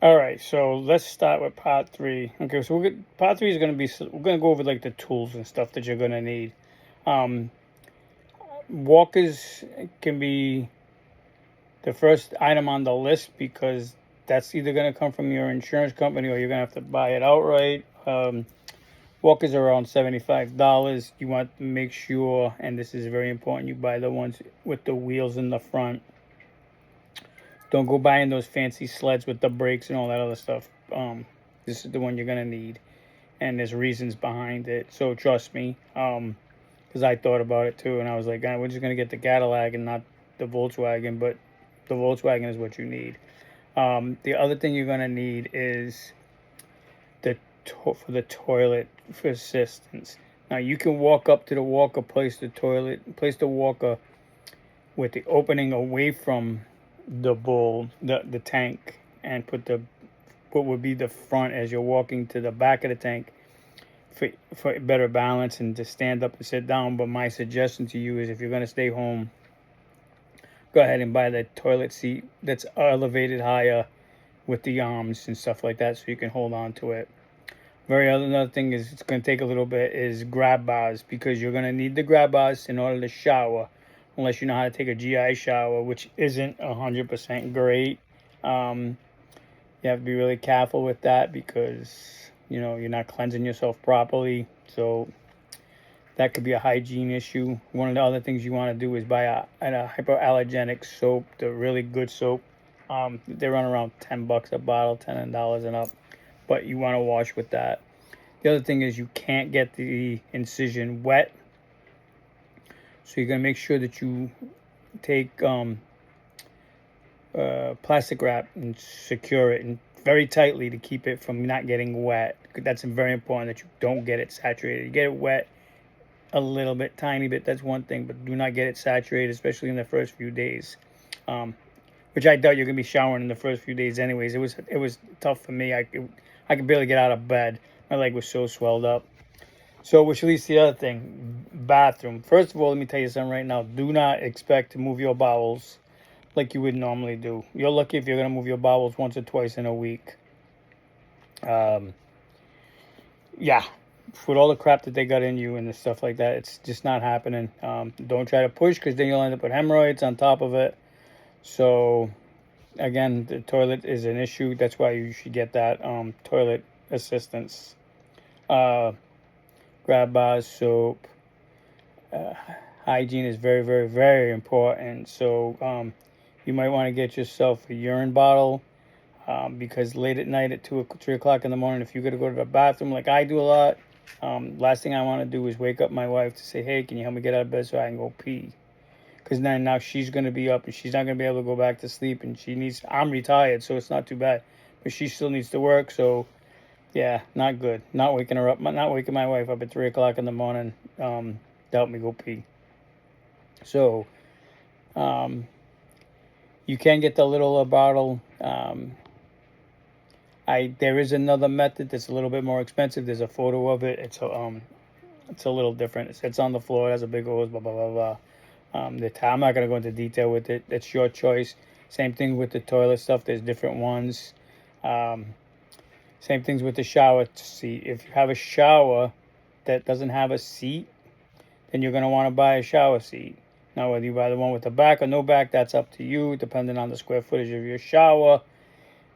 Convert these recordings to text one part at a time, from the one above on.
All right, so let's start with part three. Okay, so part three is going to be, we're going to go over like the tools and stuff that you're going to need. Um, Walkers can be the first item on the list because that's either going to come from your insurance company or you're going to have to buy it outright. Walkers are around $75. You want to make sure, and this is very important, you buy the ones with the wheels in the front. Don't go buying those fancy sleds with the brakes and all that other stuff. This is the one you're gonna need, and there's reasons behind it. So trust me, because I thought about it too, and I was like, we're just gonna get the Cadillac and not the Volkswagen, but the Volkswagen is what you need. The other thing you're gonna need is for the toilet for assistance. Now you can walk up to the walker, place the walker with the opening away from the tank, and put what would be the front as you're walking to the back of the tank for better balance and to stand up and sit down. But my suggestion to you is if you're going to stay home, go ahead and buy the toilet seat that's elevated higher with the arms and stuff like that so you can hold on to it. Another thing is it's going to take a little bit is grab bars, because you're going to need the grab bars in order to shower, unless you know how to take a GI shower, which isn't 100% great. You have to be really careful with that because you're not cleansing yourself properly, so that could be a hygiene issue. One of the other things you want to do is buy a hypoallergenic soap, the really good soap. They run around $10 a bottle, $10 and up, but you want to wash with that. The other thing is you can't get the incision wet, so you're going to make sure that you take plastic wrap and secure it and very tightly to keep it from not getting wet. That's very important that you don't get it saturated. You get it wet a little bit, tiny bit, that's one thing, but do not get it saturated, especially in the first few days. Which I doubt you're gonna be showering in the first few days anyways. It was tough for me. I could barely get out of bed. My leg was so swelled up. So, which leads to the other thing, bathroom. First of all, let me tell you something right now. Do not expect to move your bowels like you would normally do. You're lucky if you're going to move your bowels once or twice in a week. Yeah, with all the crap that they got in you and the stuff like that, it's just not happening. Don't try to push, because then you'll end up with hemorrhoids on top of it. So, again, the toilet is an issue. That's why you should get that toilet assistance. Grab bars, soap. Hygiene is very, very, very important. So you might want to get yourself a urine bottle, because late at night at 2 or 3 o'clock in the morning, if you got to go to the bathroom like I do a lot, last thing I want to do is wake up my wife to say, hey, can you help me get out of bed so I can go pee? Because then now she's going to be up and she's not going to be able to go back to sleep, and I'm retired, so it's not too bad, but she still needs to work. So yeah, not good. Not waking her up, not waking my wife up at 3 o'clock in the morning to help me go pee. So you can get the little bottle. There is another method that's a little bit more expensive. There's a photo of it. It's a little different. It sits on the floor. It has a big hose. Blah blah blah blah. I'm not going to go into detail with it. That's your choice. Same thing with the toilet stuff. There's different ones. Same things with the shower seat. If you have a shower that doesn't have a seat, then you're going to want to buy a shower seat. Now, whether you buy the one with the back or no back, that's up to you, depending on the square footage of your shower.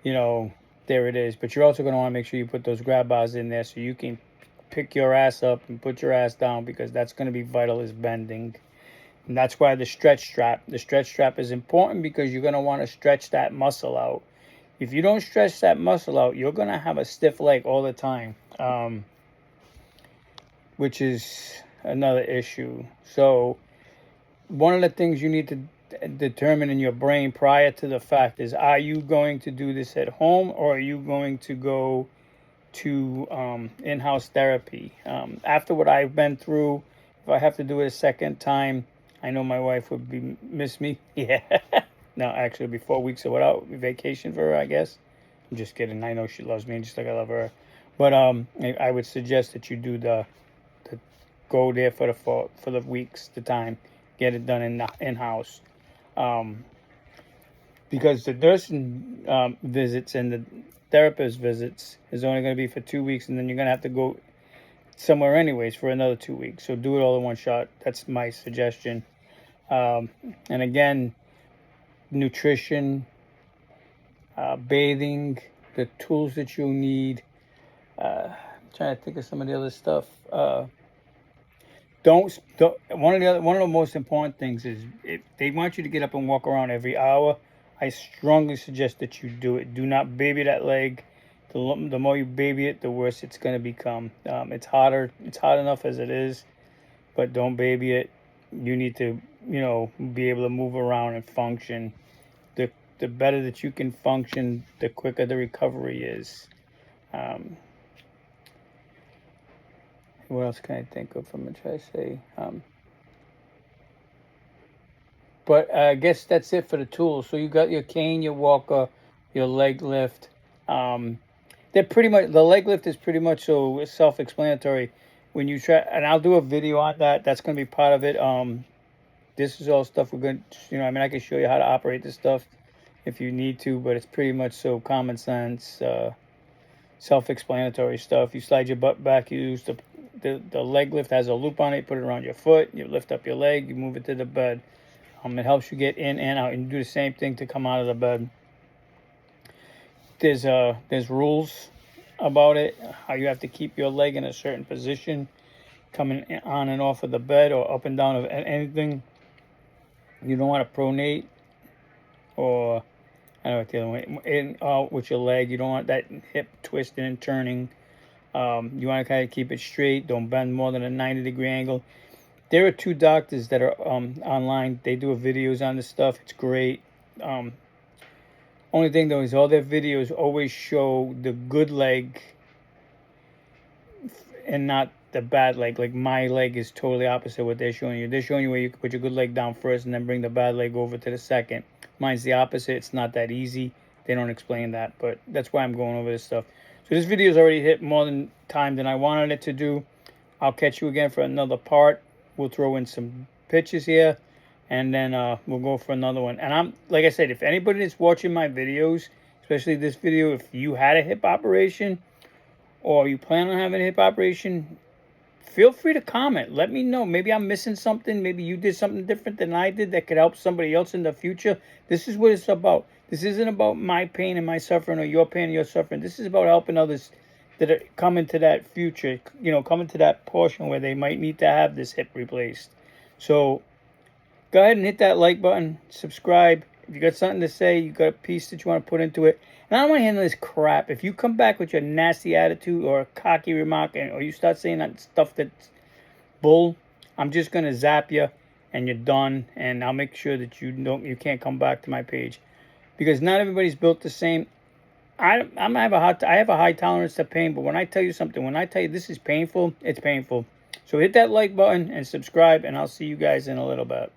There it is. But you're also going to want to make sure you put those grab bars in there so you can pick your ass up and put your ass down, because that's going to be vital as bending. And that's why the stretch strap is important, because you're going to want to stretch that muscle out. If you don't stretch that muscle out, you're going to have a stiff leg all the time, which is another issue. So one of the things you need to determine in your brain prior to the fact is, are you going to do this at home, or are you going to go to in-house therapy? After what I've been through, if I have to do it a second time, I know my wife would miss me. Yeah. No, actually, it'll be 4 weeks without vacation for her, I guess. I'm just kidding. I know she loves me just like I love her. But I would suggest that you do the go there for the weeks, the time, get it done in house, because the nursing visits and therapist visits is only going to be for 2 weeks, and then you're going to have to go somewhere anyways for another 2 weeks. So do it all in one shot. That's my suggestion. And again, nutrition, bathing, the tools that you'll need. I'm trying to think of some of the other stuff. Don't one of the most important things is, if they want you to get up and walk around every hour, I strongly suggest that you do it. Do not baby that leg. The more you baby it, the worse it's going to become. It's harder. It's hard enough as it is, but don't baby it. You need to, be able to move around and function. The better that you can function, the quicker the recovery is. What else can I think of? I'm gonna try to say. But I guess that's it for the tools. So you got your cane, your walker, your leg lift. They're pretty much, the leg lift is pretty much so self-explanatory. When you try, and I'll do a video on that. That's going to be part of it. This is all stuff we're going to, I can show you how to operate this stuff if you need to, but it's pretty much so common sense, self-explanatory stuff. You slide your butt back, you use the leg lift has a loop on it, put it around your foot, you lift up your leg, you move it to the bed. It helps you get in and out, and you do the same thing to come out of the bed. There's rules about it, how you have to keep your leg in a certain position, coming on and off of the bed or up and down of anything. You don't want to pronate, or I don't know what the other way, in out with your leg. You don't want that hip twisting and turning. You want to kind of keep it straight. Don't bend more than a 90-degree angle. There are 2 doctors that are online. They do videos on this stuff. It's great. Only thing though is all their videos always show the good leg and not the bad leg. Like my leg is totally opposite what they're showing you. They're showing you where you can put your good leg down first and then bring the bad leg over to the second. Mine's the opposite. It's not that easy. They don't explain that, but that's why I'm going over this stuff. So this video's already hit more than time than I wanted it to do. I'll catch you again for another part. We'll throw in some pictures here, and then we'll go for another one. And like I said, if anybody that's watching my videos, especially this video, if you had a hip operation or you plan on having a hip operation, feel free to comment. Let me know. Maybe I'm missing something. Maybe you did something different than I did that could help somebody else in the future. This is what it's about. This isn't about my pain and my suffering, or your pain and your suffering. This is about helping others that are coming to that future, coming to that portion where they might need to have this hip replaced. So go ahead and hit that like button, subscribe. If you got something to say, you got a piece that you want to put into it. And I don't want to handle this crap. If you come back with your nasty attitude or a cocky remark, or you start saying that stuff that's bull, I'm just going to zap you and you're done. And I'll make sure that you can't come back to my page. Because not everybody's built the same. I have a high tolerance to pain, but when I tell you something, when I tell you this is painful, it's painful. So hit that like button and subscribe, and I'll see you guys in a little bit.